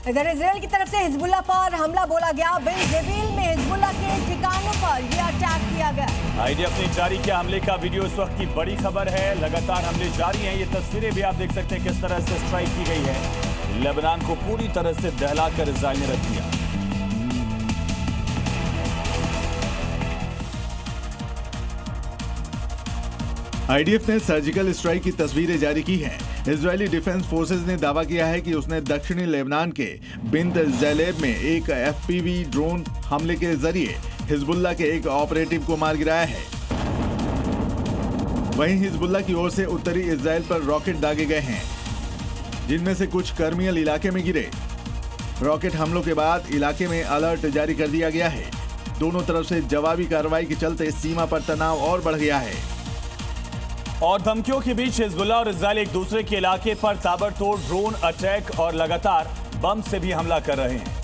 इधर इसराइल की तरफ से हिजबुल्लाह पर हमला बोला गया। बेन-जेविल में हिजबुल्लाह के ठिकानों पर यह अटैक किया गया। आईडीएफ ने जारी किया हमले का वीडियो। इस वक्त की बड़ी खबर है, लगातार हमले जारी हैं। ये तस्वीरें भी आप देख सकते हैं किस तरह से स्ट्राइक की गई है। लेबनान को पूरी तरह से दहलाकर इजराइल ने रख दिया। आईडीएफ ने सर्जिकल स्ट्राइक की तस्वीरें जारी की हैं। इजरायली डिफेंस फोर्सेज ने दावा किया है कि उसने दक्षिणी लेबनान के बिंत जैलेब में एक एफपीवी ड्रोन हमले के जरिए हिजबुल्लाह के एक ऑपरेटिव को मार गिराया है। वहीं हिजबुल्लाह की ओर से उत्तरी इजराइल पर रॉकेट दागे गए हैं, जिनमें से कुछ कर्मियल इलाके में गिरे। रॉकेट हमलों के बाद इलाके में अलर्ट जारी कर दिया गया है। दोनों तरफ से जवाबी कार्रवाई के चलते सीमा पर तनाव और बढ़ गया है। और धमकियों के बीच हिजबुल्लाह और इजराइल एक दूसरे के इलाके पर ताबड़तोड़ ड्रोन अटैक और लगातार बम से भी हमला कर रहे हैं।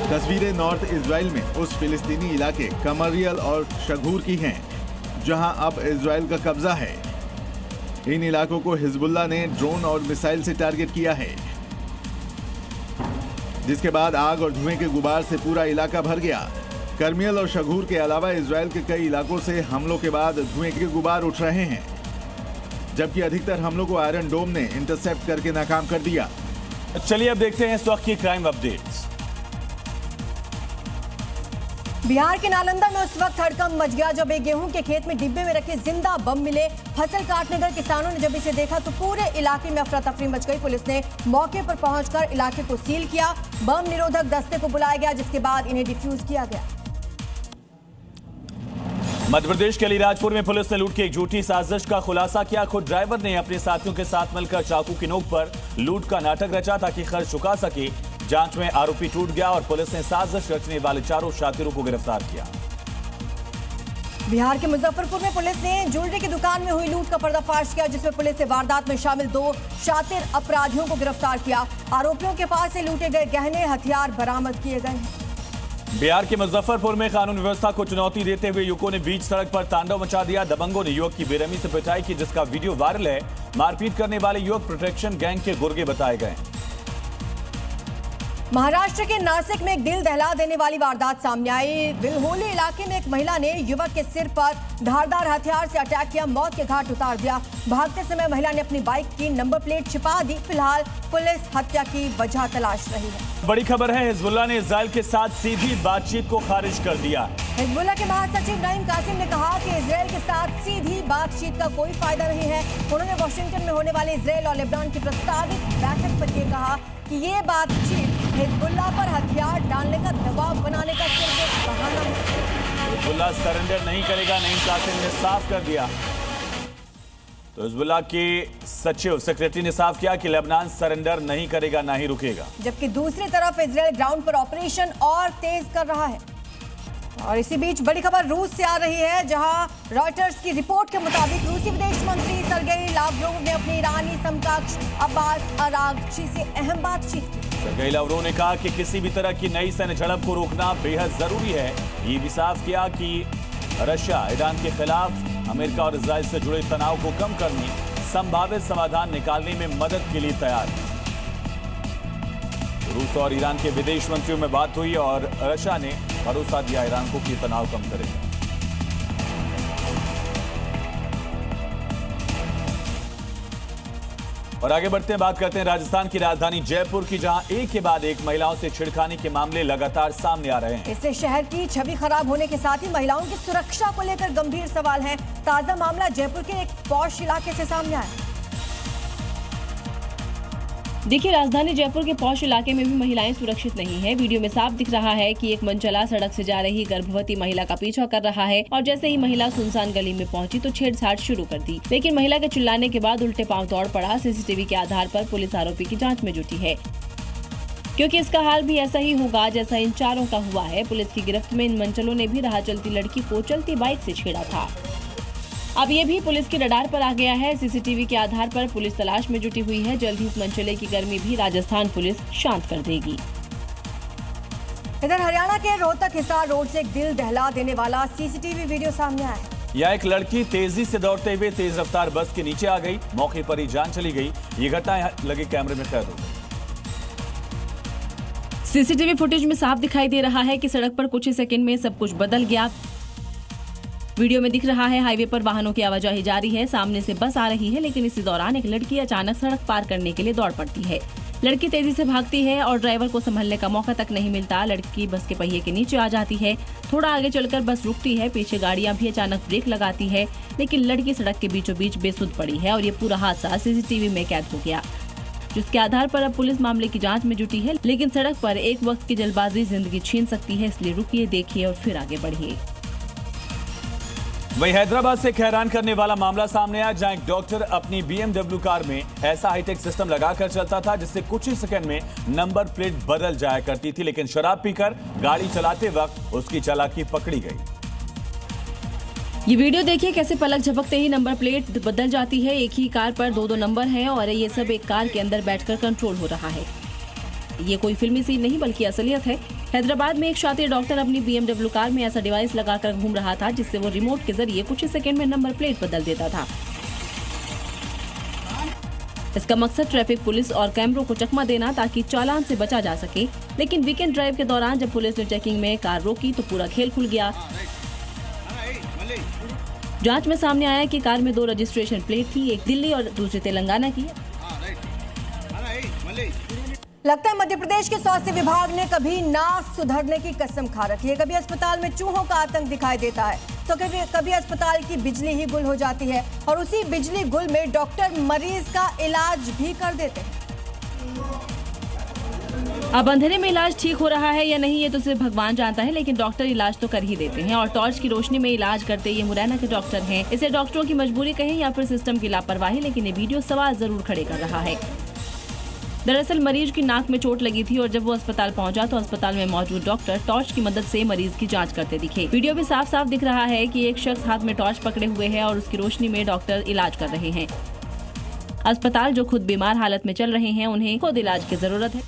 तस्वीरें नॉर्थ इजराइल में उस फिलिस्तीनी इलाके कमरियल और शगूर की हैं, जहां अब इजराइल का कब्जा है। इन इलाकों को हिजबुल्लाह ने ड्रोन और मिसाइल से टारगेट किया है, जिसके बाद आग और धुएं के गुबार से पूरा इलाका भर गया। कर्मियल और शगूर के अलावा इजराइल के कई इलाकों से हमलों के बाद धुएं के गुबार उठ रहे हैं, जबकि अधिकतर हमलों को आयरन डोम ने इंटरसेप्ट करके नाकाम कर दिया। चलिए अब देखते हैं इस वक्त की क्राइम अपडेट्स। बिहार के नालंदा में उस वक्त हड़कंप मच गया जब एक गेहूं के खेत में डिब्बे में रखे जिंदा बम मिले। फसल काटने गए किसानों ने जब इसे देखा तो पूरे इलाके में अफरा तफरी मच गई। पुलिस ने मौके पर पहुंचकर इलाके को सील किया। बम निरोधक दस्ते को बुलाया गया, जिसके बाद इन्हें डिफ्यूज किया गया। मध्य प्रदेश के अलीराजपुर में पुलिस ने लूट की एक झूठी साजिश का खुलासा किया। खुद ड्राइवर ने अपने साथियों के साथ मिलकर चाकू की नोक पर लूट का नाटक रचा ताकि खर्च चुका सके। जांच में आरोपी टूट गया और पुलिस ने साजिश रचने वाले चारों शातिरों को गिरफ्तार किया। बिहार के मुजफ्फरपुर में पुलिस ने ज्वेलरी की दुकान में हुई लूट का पर्दाफाश किया, जिसमें पुलिस ने वारदात में शामिल 2 शातिर अपराधियों को गिरफ्तार किया। आरोपियों के पास से लूटे गए गहने, हथियार बरामद किए गए हैं। बिहार के मुजफ्फरपुर में कानून व्यवस्था को चुनौती देते हुए युवकों ने बीच सड़क पर तांडव मचा दिया। दबंगों ने युवक की बेरहमी से पिटाई की, जिसका वीडियो वायरल है। मारपीट करने वाले युवक प्रोटेक्शन गैंग के गुर्गे बताए गए। महाराष्ट्र के नासिक में एक दिल दहला देने वाली वारदात सामने आई। बिलहोली इलाके में एक महिला ने युवक के सिर पर धारदार हथियार से अटैक किया, मौत के घाट उतार दिया। भागते समय महिला ने अपनी बाइक की नंबर प्लेट छिपा दी। फिलहाल पुलिस हत्या की वजह तलाश रही है। बड़ी खबर है, हिजबुल्लाह ने इजराइल के साथ सीधी बातचीत को खारिज कर दिया। हिजबुल्लाह के महासचिव नईम कासिम ने कहा कि इजराइल के साथ सीधी बातचीत का कोई फायदा नहीं है। उन्होंने वॉशिंगटन में होने वाले इजराइल और लेबनान की प्रस्तावित बैठक पर यह कहा कि ये बातचीत हिजबुल्लाह पर हथियार डालने का दबाव बनाने का सिर्फ एक बहाना है। हिजबुल्लाह सरेंडर नहीं करेगा, नईम कासिम ने साफ कर दिया। तो हिजबुल्लाह के सचिव सेक्रेटरी ने साफ किया कि लेबनान सरेंडर नहीं करेगा, ना ही रुकेगा। जबकि दूसरी तरफ इजराइल ग्राउंड पर ऑपरेशन और तेज कर रहा है। और इसी बीच बड़ी खबर रूस से आ रही है, जहां रॉयटर्स की रिपोर्ट के मुताबिक रूसी विदेश मंत्री सर्गेई लावरोव ने अपने ईरानी समकक्ष अब्बास अरागची से अहम बातचीत की। सर्गेई लावरोव ने कहा कि किसी भी तरह की नई सैन्य झड़प को रोकना बेहद जरूरी है। ये भी साफ किया कि रशिया ईरान के खिलाफ अमेरिका और इजराइल से जुड़े तनाव को कम करने, संभावित समाधान निकालने में मदद के लिए तैयार है। रूस और ईरान के विदेश मंत्रियों में बात हुई और रशिया ने भरोसा दिया ईरान को कि तनाव कम करेगा। और आगे बढ़ते हैं, बात करते हैं राजस्थान की राजधानी जयपुर की, जहां एक के बाद एक महिलाओं से छेड़खानी के मामले लगातार सामने आ रहे हैं। इससे शहर की छवि खराब होने के साथ ही महिलाओं की सुरक्षा को लेकर गंभीर सवाल हैं। ताजा मामला जयपुर के एक पॉश इलाके से सामने आया। देखिए, राजधानी जयपुर के पॉश इलाके में भी महिलाएं सुरक्षित नहीं है। वीडियो में साफ दिख रहा है कि एक मनचला सड़क से जा रही गर्भवती महिला का पीछा कर रहा है और जैसे ही महिला सुनसान गली में पहुंची तो छेड़छाड़ शुरू कर दी। लेकिन महिला के चिल्लाने के बाद उल्टे पांव दौड़ पड़ा। सीसीटीवी के आधार पर पुलिस आरोपी की जांच में जुटी है, क्योंकि इसका हाल भी ऐसा ही होगा जैसा इन चारों का हुआ है। पुलिस की गिरफ्त में इन मनचलों ने भी राह चलती लड़की को चलती बाइक से छेड़ा था। अब ये भी पुलिस के रडार पर आ गया है। सीसीटीवी के आधार पर पुलिस तलाश में जुटी हुई है। जल्द ही इस मनचले की गर्मी भी राजस्थान पुलिस शांत कर देगी। इधर हरियाणा के रोहतक हिसार रोड से एक दिल दहला देने वाला सीसीटीवी वीडियो सामने आया है। यहाँ एक लड़की तेजी से दौड़ते हुए तेज रफ्तार बस के नीचे आ गई, मौके पर ही जान चली गई। ये घटना यहाँ लगे कैमरे में कैद हो गई। सीसीटीवी फुटेज में साफ दिखाई दे रहा है कि सड़क पर कुछ ही सेकंड में सब कुछ बदल गया। वीडियो में दिख रहा है हाईवे पर वाहनों की आवाजाही जारी है, सामने से बस आ रही है, लेकिन इसी दौरान एक लड़की अचानक सड़क पार करने के लिए दौड़ पड़ती है। लड़की तेजी से भागती है और ड्राइवर को संभलने का मौका तक नहीं मिलता। लड़की बस के पहिए के नीचे आ जाती है। थोड़ा आगे चलकर बस रुकती है, पीछे गाड़ियां भी अचानक ब्रेक लगाती है, लेकिन लड़की सड़क के बीचों बीच बेसुध पड़ी है और ये पूरा हादसा सीसीटीवी में कैद हो गया, जिसके आधार पर अब पुलिस मामले की जांच में जुटी है। लेकिन सड़क पर एक वक्त की जल्दबाजी जिंदगी छीन सकती है, इसलिए रुकिए, देखिए और फिर आगे बढ़िए। वहीं हैदराबाद से एक हैरान करने वाला मामला सामने आया, जहां एक डॉक्टर अपनी BMW कार में ऐसा हाईटेक सिस्टम लगाकर चलता था जिससे कुछ ही सेकंड में नंबर प्लेट बदल जाया करती थी, लेकिन शराब पीकर गाड़ी चलाते वक्त उसकी चालाकी पकड़ी गई। ये वीडियो देखिए कैसे पलक झपकते ही नंबर प्लेट बदल जाती है। एक ही कार पर दो नंबर हैं और ये सब एक कार के अंदर बैठकर कंट्रोल हो रहा है। ये कोई फिल्मी सीन नहीं बल्कि असलियत है। हैदराबाद में एक शातिर डॉक्टर अपनी BMW कार में ऐसा डिवाइस लगाकर घूम रहा था जिससे वो रिमोट के जरिए कुछ ही सेकंड में नंबर प्लेट बदल देता था। इसका मकसद ट्रैफिक पुलिस और कैमरों को चकमा देना ताकि चालान से बचा जा सके। लेकिन वीकेंड ड्राइव के दौरान जब पुलिस ने चेकिंग में कार रोकी तो पूरा खेल खुल गया। जांच में सामने आया कि कार में 2 रजिस्ट्रेशन प्लेट थी, एक दिल्ली और दूसरी तेलंगाना की। लगता है मध्य प्रदेश के स्वास्थ्य विभाग ने कभी ना सुधरने की कसम खा रखी है। कभी अस्पताल में चूहों का आतंक दिखाई देता है तो कभी अस्पताल की बिजली ही गुल हो जाती है और उसी बिजली गुल में डॉक्टर मरीज का इलाज भी कर देते हैं। अब अंधेरे में इलाज ठीक हो रहा है या नहीं ये तो सिर्फ भगवान जानता है, लेकिन डॉक्टर इलाज तो कर ही देते हैं और टॉर्च की रोशनी में इलाज करते ये मुरैना के डॉक्टर हैं। इसे डॉक्टरों की मजबूरी कहें या फिर सिस्टम की लापरवाही, लेकिन ये वीडियो सवाल जरूर खड़े कर रहा है। दरअसल मरीज की नाक में चोट लगी थी और जब वो अस्पताल पहुंचा तो अस्पताल में मौजूद डॉक्टर टॉर्च की मदद से मरीज की जांच करते दिखे। वीडियो में साफ साफ दिख रहा है कि एक शख्स हाथ में टॉर्च पकड़े हुए है और उसकी रोशनी में डॉक्टर इलाज कर रहे हैं। अस्पताल जो खुद बीमार हालत में चल रहे हैं, उन्हें खुद इलाज की जरूरत है।